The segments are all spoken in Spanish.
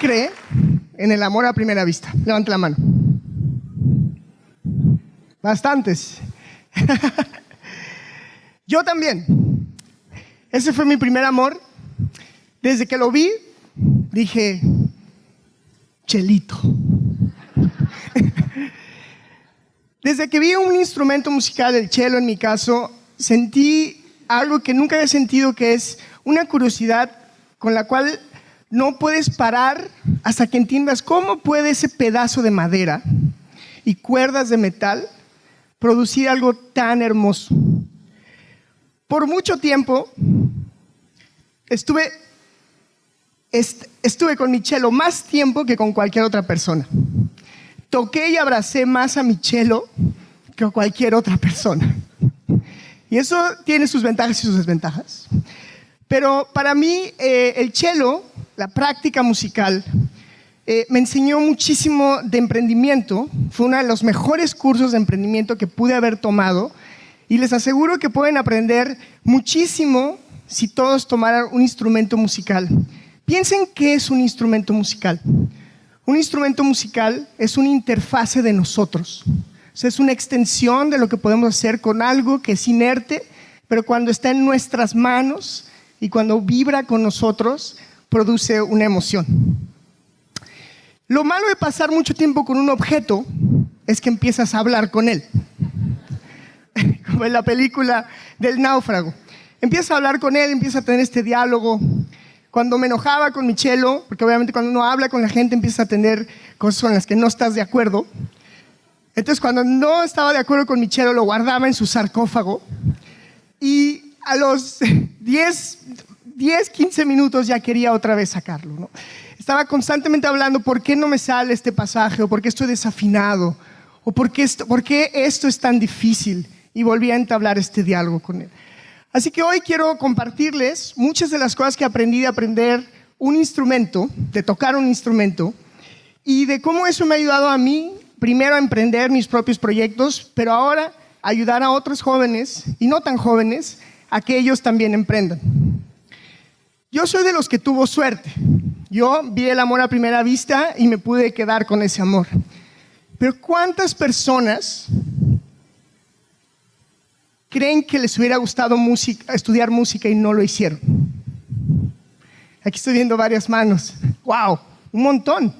cree en el amor a primera vista? Levante la mano. Bastantes. Yo también. Ese fue mi primer amor. Desde que lo vi, dije, Chelito. Desde que vi un instrumento musical, el cello en mi caso, sentí algo que nunca había sentido, que es una curiosidad con la cual no puedes parar hasta que entiendas cómo puede ese pedazo de madera y cuerdas de metal producir algo tan hermoso. Por mucho tiempo estuve con mi cello más tiempo que con cualquier otra persona. Toqué y abracé más a mi cello que a cualquier otra persona. Y eso tiene sus ventajas y sus desventajas. Pero para mí, el cello, la práctica musical, me enseñó muchísimo de emprendimiento. Fue uno de los mejores cursos de emprendimiento que pude haber tomado. Y les aseguro que pueden aprender muchísimo si todos tomaran un instrumento musical. Piensen qué es un instrumento musical. Un instrumento musical es una interfase de nosotros. O sea, es una extensión de lo que podemos hacer con algo que es inerte, pero cuando está en nuestras manos y cuando vibra con nosotros, produce una emoción. Lo malo de pasar mucho tiempo con un objeto es que empiezas a hablar con él. Como en la película del náufrago. Empiezas a hablar con él, empiezas a tener este diálogo. Cuando me enojaba con mi cello, porque obviamente cuando uno habla con la gente empiezas a tener cosas con las que no estás de acuerdo. Entonces cuando no estaba de acuerdo con mi cello, lo guardaba en su sarcófago. Y a los 15 minutos ya quería otra vez sacarlo, ¿no? Estaba constantemente hablando, ¿por qué no me sale este pasaje? ¿O por qué estoy desafinado? ¿O por qué esto es tan difícil? Y volví a entablar este diálogo con él. Así que hoy quiero compartirles muchas de las cosas que aprendí de aprender un instrumento, de tocar un instrumento, y de cómo eso me ha ayudado a mí, primero a emprender mis propios proyectos, pero ahora a ayudar a otros jóvenes, y no tan jóvenes, a que ellos también emprendan. Yo soy de los que tuvo suerte. Yo vi el amor a primera vista y me pude quedar con ese amor. Pero ¿cuántas personas creen que les hubiera gustado estudiar música y no lo hicieron? Aquí estoy viendo varias manos. ¡Wow! Un montón.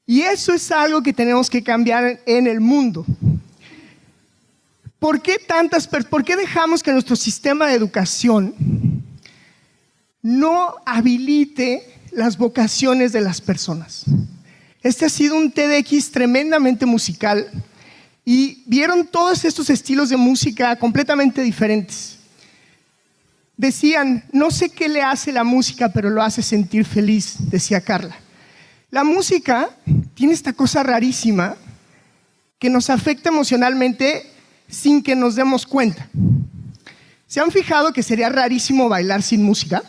Y eso es algo que tenemos que cambiar en el mundo. ¿Por qué dejamos que nuestro sistema de educación no habilite las vocaciones de las personas? Este ha sido un TEDx tremendamente musical. Y vieron todos estos estilos de música completamente diferentes. Decían, no sé qué le hace la música, pero lo hace sentir feliz, decía Carla. La música tiene esta cosa rarísima que nos afecta emocionalmente sin que nos demos cuenta. ¿Se han fijado que sería rarísimo bailar sin música?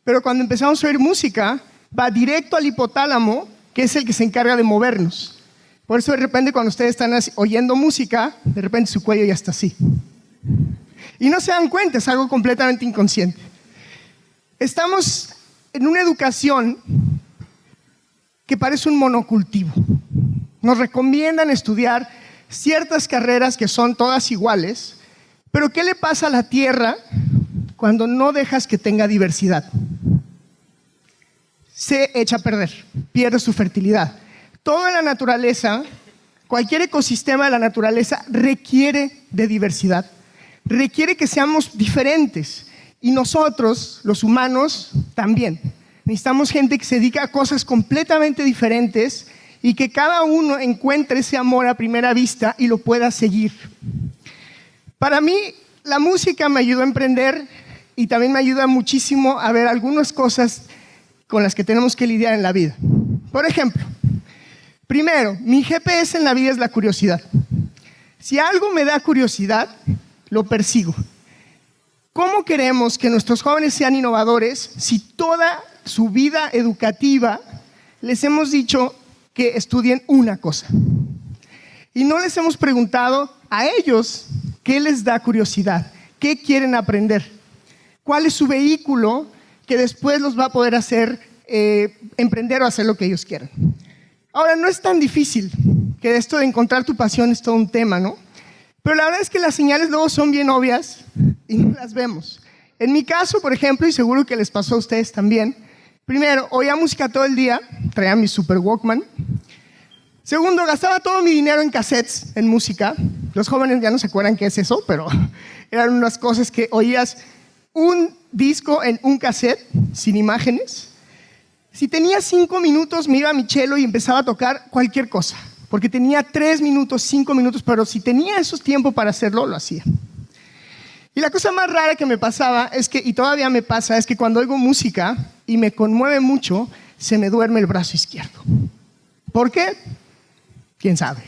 Pero cuando empezamos a oír música, va directo al hipotálamo, que es el que se encarga de movernos. Por eso de repente cuando ustedes están oyendo música, de repente su cuello ya está así. Y no se dan cuenta, es algo completamente inconsciente. Estamos en una educación que parece un monocultivo. Nos recomiendan estudiar ciertas carreras que son todas iguales, pero ¿qué le pasa a la tierra cuando no dejas que tenga diversidad? Se echa a perder, pierde su fertilidad. Toda la naturaleza, cualquier ecosistema de la naturaleza requiere de diversidad, requiere que seamos diferentes y nosotros, los humanos, también. Necesitamos gente que se dedica a cosas completamente diferentes y que cada uno encuentre ese amor a primera vista y lo pueda seguir. Para mí, la música me ayudó a emprender y también me ayuda muchísimo a ver algunas cosas con las que tenemos que lidiar en la vida. Por ejemplo, primero, mi GPS en la vida es la curiosidad. Si algo me da curiosidad, lo persigo. ¿Cómo queremos que nuestros jóvenes sean innovadores si toda su vida educativa les hemos dicho que estudien una cosa? Y no les hemos preguntado a ellos qué les da curiosidad, qué quieren aprender, cuál es su vehículo que después los va a poder hacer emprender o hacer lo que ellos quieran. Ahora, no es tan difícil, que esto de encontrar tu pasión es todo un tema, ¿no? Pero la verdad es que las señales luego son bien obvias y no las vemos. En mi caso, por ejemplo, y seguro que les pasó a ustedes también, primero, oía música todo el día, traía mi Super Walkman. Segundo, gastaba todo mi dinero en cassettes, en música. Los jóvenes ya no se acuerdan qué es eso, pero eran unas cosas que oías un disco en un cassette, sin imágenes. Si tenía 5 minutos, me iba a mi cello y empezaba a tocar cualquier cosa, porque tenía 3 minutos, 5 minutos, pero si tenía esos tiempos para hacerlo, lo hacía. Y la cosa más rara que me pasaba es que, y todavía me pasa, es que cuando oigo música y me conmueve mucho, se me duerme el brazo izquierdo. ¿Por qué? ¿Quién sabe?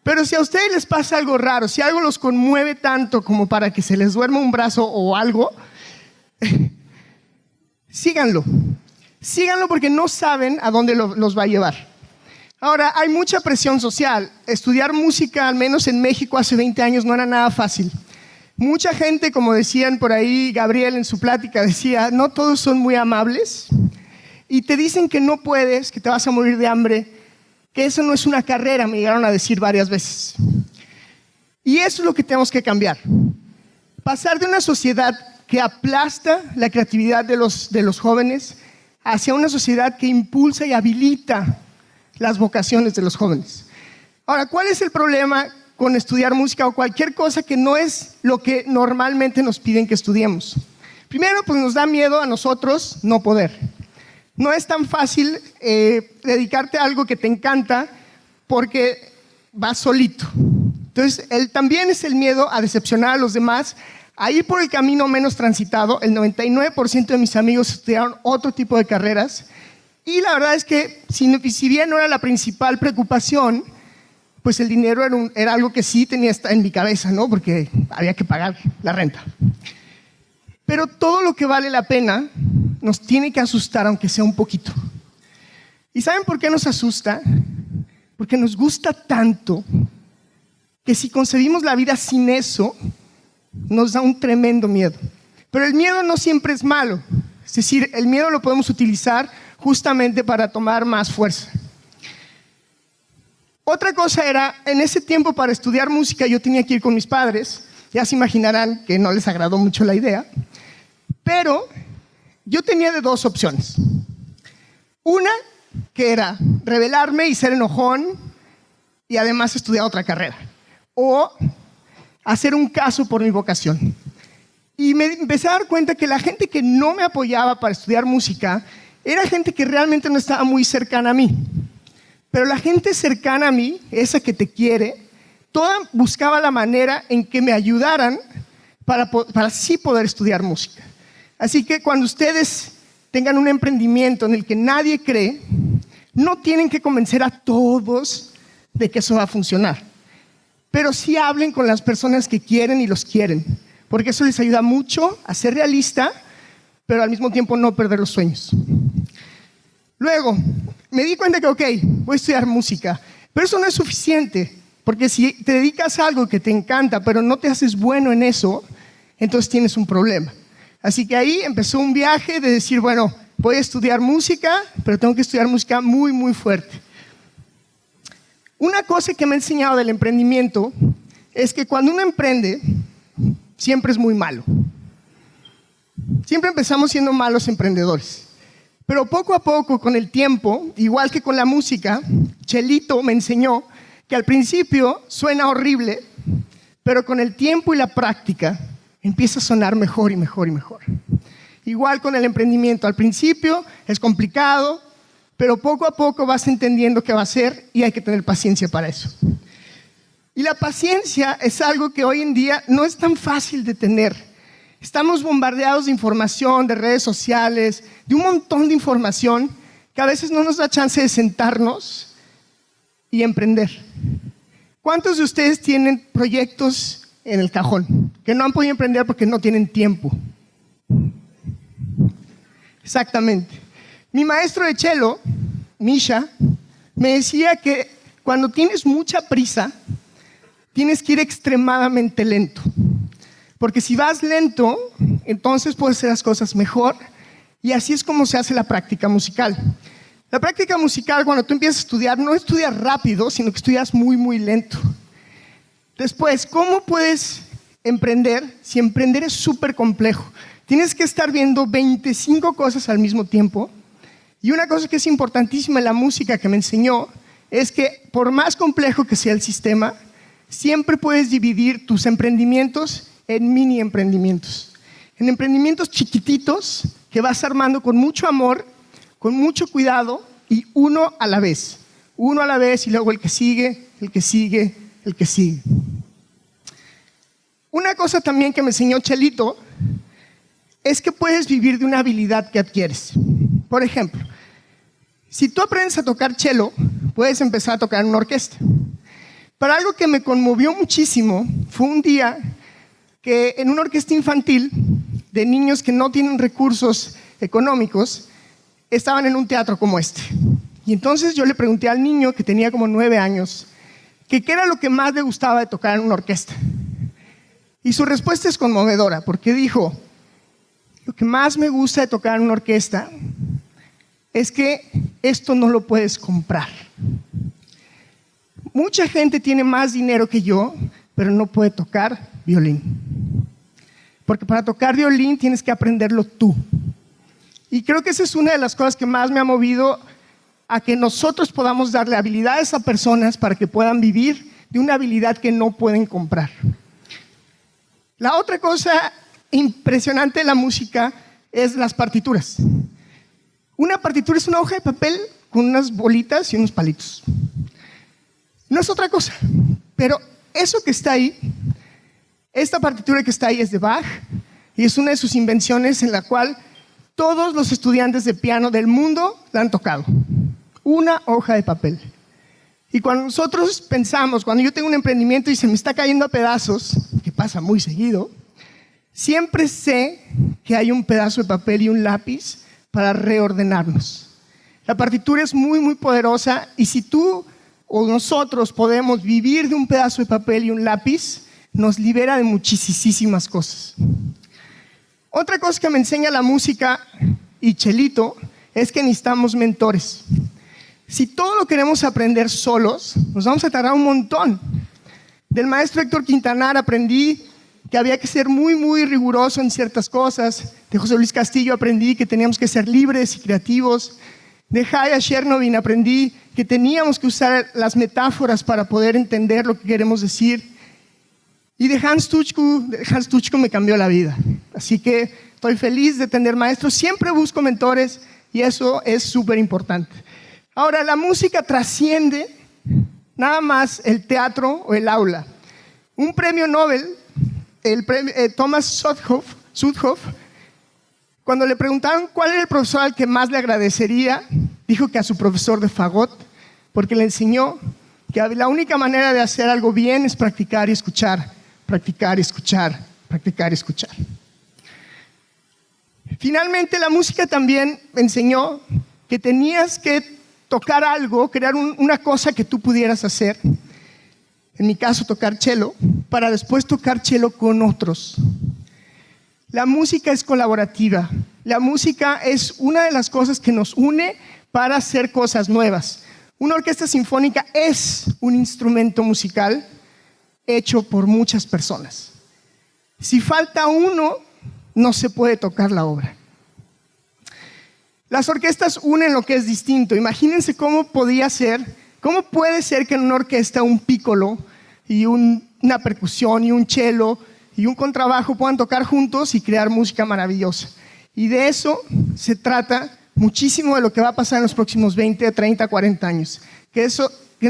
Pero si a ustedes les pasa algo raro, si algo los conmueve tanto como para que se les duerma un brazo o algo, síganlo. Síganlo porque no saben a dónde los va a llevar. Ahora, hay mucha presión social. Estudiar música, al menos en México hace 20 años, no era nada fácil. Mucha gente, como decían por ahí, Gabriel en su plática decía, no todos son muy amables y te dicen que no puedes, que te vas a morir de hambre, que eso no es una carrera, me llegaron a decir varias veces. Y eso es lo que tenemos que cambiar. Pasar de una sociedad que aplasta la creatividad de los jóvenes hacia una sociedad que impulsa y habilita las vocaciones de los jóvenes. Ahora, ¿cuál es el problema con estudiar música o cualquier cosa que no es lo que normalmente nos piden que estudiemos? Primero, pues nos da miedo a nosotros no poder. No es tan fácil dedicarte a algo que te encanta porque vas solito. Entonces, también es el miedo a decepcionar a los demás, a ir por el camino menos transitado. El 99% de mis amigos estudiaron otro tipo de carreras y la verdad es que si bien no era la principal preocupación, pues el dinero era algo que sí tenía en mi cabeza, ¿no? Porque había que pagar la renta. Pero todo lo que vale la pena nos tiene que asustar, aunque sea un poquito. ¿Y saben por qué nos asusta? Porque nos gusta tanto que si concebimos la vida sin eso, nos da un tremendo miedo. Pero el miedo no siempre es malo. Es decir, el miedo lo podemos utilizar justamente para tomar más fuerza. Otra cosa era, en ese tiempo para estudiar música yo tenía que ir con mis padres. Ya se imaginarán que no les agradó mucho la idea. Pero yo tenía de dos opciones. Una, que era rebelarme y ser enojón y además estudiar otra carrera. O hacer un caso por mi vocación. Y me empecé a dar cuenta que la gente que no me apoyaba para estudiar música era gente que realmente no estaba muy cercana a mí. Pero la gente cercana a mí, esa que te quiere, toda buscaba la manera en que me ayudaran para así poder estudiar música. Así que cuando ustedes tengan un emprendimiento en el que nadie cree, no tienen que convencer a todos de que eso va a funcionar. Pero sí hablen con las personas que quieren y los quieren, porque eso les ayuda mucho a ser realista, pero al mismo tiempo no perder los sueños. Luego, me di cuenta que, ok, voy a estudiar música, pero eso no es suficiente, porque si te dedicas a algo que te encanta, pero no te haces bueno en eso, entonces tienes un problema. Así que ahí empezó un viaje de decir, bueno, voy a estudiar música, pero tengo que estudiar música muy, muy fuerte. Una cosa que me ha enseñado del emprendimiento es que cuando uno emprende, siempre es muy malo. Siempre empezamos siendo malos emprendedores. Pero poco a poco, con el tiempo, igual que con la música, Chelito me enseñó que al principio suena horrible, pero con el tiempo y la práctica empieza a sonar mejor y mejor y mejor. Igual con el emprendimiento, al principio es complicado, pero poco a poco vas entendiendo qué va a ser y hay que tener paciencia para eso. Y la paciencia es algo que hoy en día no es tan fácil de tener. Estamos bombardeados de información, de redes sociales, de un montón de información que a veces no nos da chance de sentarnos y emprender. ¿Cuántos de ustedes tienen proyectos en el cajón que no han podido emprender porque no tienen tiempo? Exactamente. Mi maestro de cello, Misha, me decía que cuando tienes mucha prisa, tienes que ir extremadamente lento. Porque si vas lento, entonces puedes hacer las cosas mejor Y así es como se hace la práctica musical. La práctica musical, cuando tú empiezas a estudiar, no estudias rápido, sino que estudias muy, muy lento. Después, ¿cómo puedes emprender si emprender es súper complejo? Tienes que estar viendo 25 cosas al mismo tiempo. Y una cosa que es importantísima en la música que me enseñó es que por más complejo que sea el sistema, siempre puedes dividir tus emprendimientos en mini emprendimientos. En emprendimientos chiquititos que vas armando con mucho amor, con mucho cuidado y uno a la vez. Uno a la vez y luego el que sigue, el que sigue, el que sigue. Una cosa también que me enseñó Chelito es que puedes vivir de una habilidad que adquieres. Por ejemplo, si tú aprendes a tocar cello, puedes empezar a tocar en una orquesta. Pero algo que me conmovió muchísimo fue un día que en una orquesta infantil de niños que no tienen recursos económicos, estaban en un teatro como este. Y entonces yo le pregunté al niño, que tenía como 9 años, que qué era lo que más le gustaba de tocar en una orquesta. Y su respuesta es conmovedora, porque dijo, lo que más me gusta de tocar en una orquesta es que esto no lo puedes comprar. Mucha gente tiene más dinero que yo, pero no puede tocar violín. Porque para tocar violín tienes que aprenderlo tú. Y creo que esa es una de las cosas que más me ha movido a que nosotros podamos darle habilidades a personas para que puedan vivir de una habilidad que no pueden comprar. La otra cosa impresionante de la música es las partituras. Una partitura es una hoja de papel con unas bolitas y unos palitos. No es otra cosa, pero eso que está ahí, esta partitura que está ahí es de Bach y es una de sus invenciones en la cual todos los estudiantes de piano del mundo la han tocado. Una hoja de papel. Y cuando nosotros pensamos, cuando yo tengo un emprendimiento y se me está cayendo a pedazos, que pasa muy seguido, siempre sé que hay un pedazo de papel y un lápiz para reordenarnos. La partitura es muy, muy poderosa y si tú o nosotros podemos vivir de un pedazo de papel y un lápiz, nos libera de muchísimas cosas. Otra cosa que me enseña la música y Chelito es que necesitamos mentores. Si todo lo queremos aprender solos, nos vamos a tardar un montón. Del maestro Héctor Quintanar aprendí que había que ser muy, muy riguroso en ciertas cosas. De José Luis Castillo aprendí que teníamos que ser libres y creativos. De Haya Chernovin aprendí que teníamos que usar las metáforas para poder entender lo que queremos decir. Y de Hans Tuchko me cambió la vida. Así que estoy feliz de tener maestros. Siempre busco mentores y eso es súper importante. Ahora, la música trasciende nada más el teatro o el aula. Un premio Nobel, Thomas Sudhoff, cuando le preguntaron cuál era el profesor al que más le agradecería, dijo que a su profesor de fagot, porque le enseñó que la única manera de hacer algo bien es practicar y escuchar, practicar y escuchar, practicar y escuchar. Finalmente, la música también me enseñó que tenías que tocar algo, crear una cosa que tú pudieras hacer, en mi caso tocar cello, para después tocar cello con otros. La música es colaborativa, la música es una de las cosas que nos une para hacer cosas nuevas. Una orquesta sinfónica es un instrumento musical hecho por muchas personas. Si falta uno, no se puede tocar la obra. Las orquestas unen lo que es distinto. Imagínense cómo puede ser que en una orquesta un pícolo y una percusión y un cello y un contrabajo puedan tocar juntos y crear música maravillosa. Y de eso se trata muchísimo de lo que va a pasar en los próximos 20, 30, 40 años. Que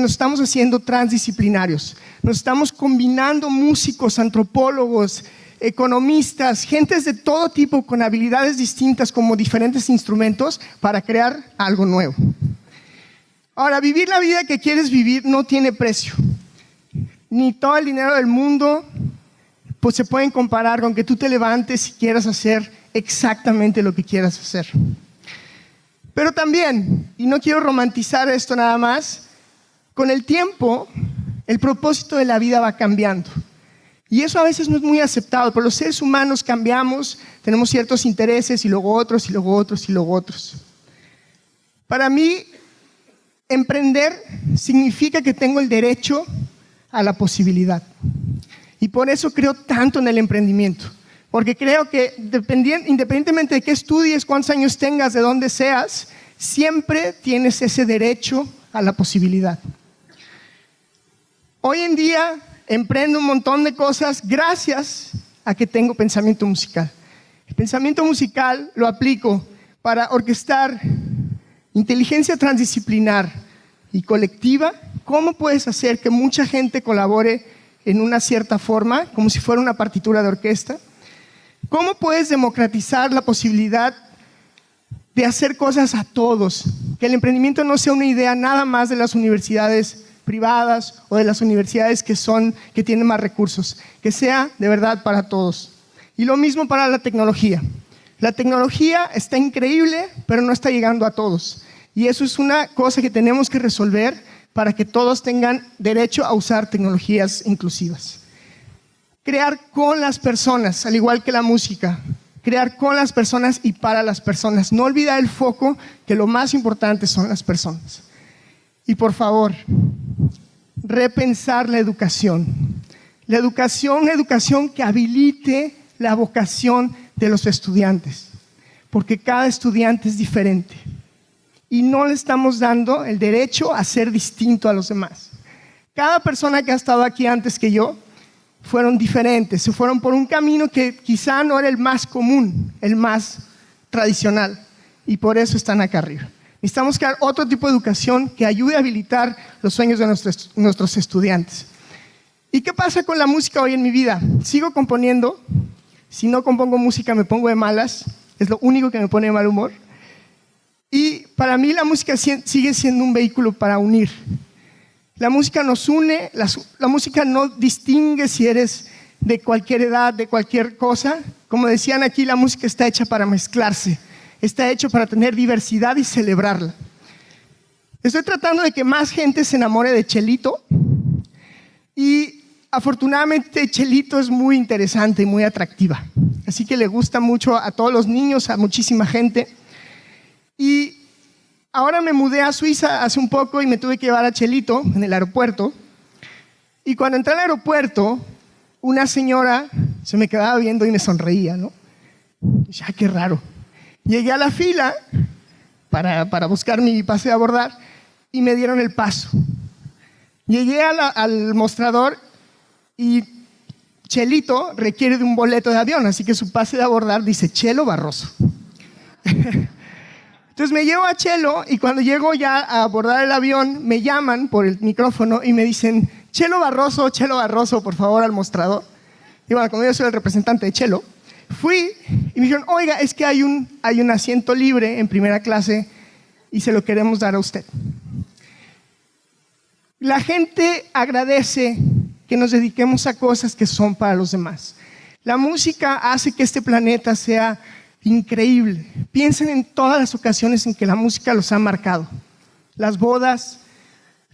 nos estamos haciendo transdisciplinarios. Nos estamos combinando músicos, antropólogos, economistas, gentes de todo tipo con habilidades distintas como diferentes instrumentos para crear algo nuevo. Ahora, vivir la vida que quieres vivir no tiene precio. Ni todo el dinero del mundo pues se pueden comparar con que tú te levantes y quieras hacer exactamente lo que quieras hacer. Pero también, y no quiero romantizar esto nada más, con el tiempo el propósito de la vida va cambiando. Y eso a veces no es muy aceptado, pero los seres humanos cambiamos, tenemos ciertos intereses y luego otros, y luego otros, y luego otros. Para mí, emprender significa que tengo el derecho a la posibilidad. Y por eso creo tanto en el emprendimiento. Porque creo que independientemente de qué estudies, cuántos años tengas, de dónde seas, siempre tienes ese derecho a la posibilidad. Hoy en día emprendo un montón de cosas gracias a que tengo pensamiento musical. El pensamiento musical lo aplico para orquestar inteligencia transdisciplinar y colectiva. ¿Cómo puedes hacer que mucha gente colabore en una cierta forma, como si fuera una partitura de orquesta? ¿Cómo puedes democratizar la posibilidad de hacer cosas a todos? Que el emprendimiento no sea una idea nada más de las universidades privadas o de las universidades que tienen más recursos, que sea de verdad para todos. Y lo mismo para la tecnología. La tecnología está increíble, pero no está llegando a todos. Y eso es una cosa que tenemos que resolver para que todos tengan derecho a usar tecnologías inclusivas. Crear con las personas, al igual que la música. Crear con las personas y para las personas. No olvidar el foco, que lo más importante son las personas. Y por favor, repensar la educación. La educación, una educación que habilite la vocación de los estudiantes. Porque cada estudiante es diferente. Y no le estamos dando el derecho a ser distinto a los demás. Cada persona que ha estado aquí antes que yo fueron diferentes, se fueron por un camino que quizá no era el más común, el más tradicional, y por eso están acá arriba. Necesitamos crear otro tipo de educación que ayude a habilitar los sueños de nuestros estudiantes. ¿Y qué pasa con la música hoy en mi vida? Sigo componiendo. Si no compongo música me pongo de malas, es lo único que me pone de mal humor. Y para mí la música sigue siendo un vehículo para unir. La música nos une, la música no distingue si eres de cualquier edad, de cualquier cosa. Como decían aquí, la música está hecha para mezclarse, está hecha para tener diversidad y celebrarla. Estoy tratando de que más gente se enamore de Chelito y afortunadamente Chelito es muy interesante y muy atractiva. Así que le gusta mucho a todos los niños, a muchísima gente. Y ahora me mudé a Suiza hace un poco y me tuve que llevar a Chelito en el aeropuerto. Y cuando entré al aeropuerto, una señora se me quedaba viendo y me sonreía, ¿no? Y dije, qué raro. Llegué a la fila para buscar mi pase de abordar y me dieron el paso. Llegué al mostrador y Chelito requiere de un boleto de avión, así que su pase de abordar dice Chelo Barroso. Entonces me llevo a Chelo y cuando llego ya a abordar el avión, me llaman por el micrófono y me dicen, Chelo Barroso, por favor, al mostrador. Y bueno, como yo soy el representante de Chelo, fui y me dijeron, oiga, es que hay un asiento libre en primera clase y se lo queremos dar a usted. La gente agradece que nos dediquemos a cosas que son para los demás. La música hace que este planeta sea increíble. Piensen en todas las ocasiones en que la música los ha marcado. Las bodas,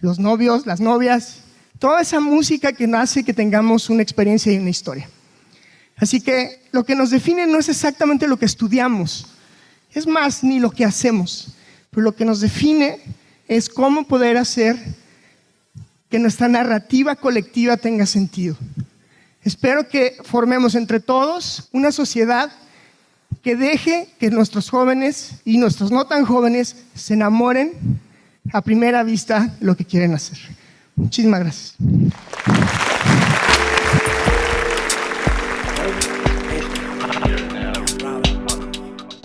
los novios, las novias, toda esa música que hace que tengamos una experiencia y una historia. Así que lo que nos define no es exactamente lo que estudiamos, es más, ni lo que hacemos, pero lo que nos define es cómo poder hacer que nuestra narrativa colectiva tenga sentido. Espero que formemos entre todos una sociedad que deje que nuestros jóvenes y nuestros no tan jóvenes se enamoren a primera vista de lo que quieren hacer. Muchísimas gracias.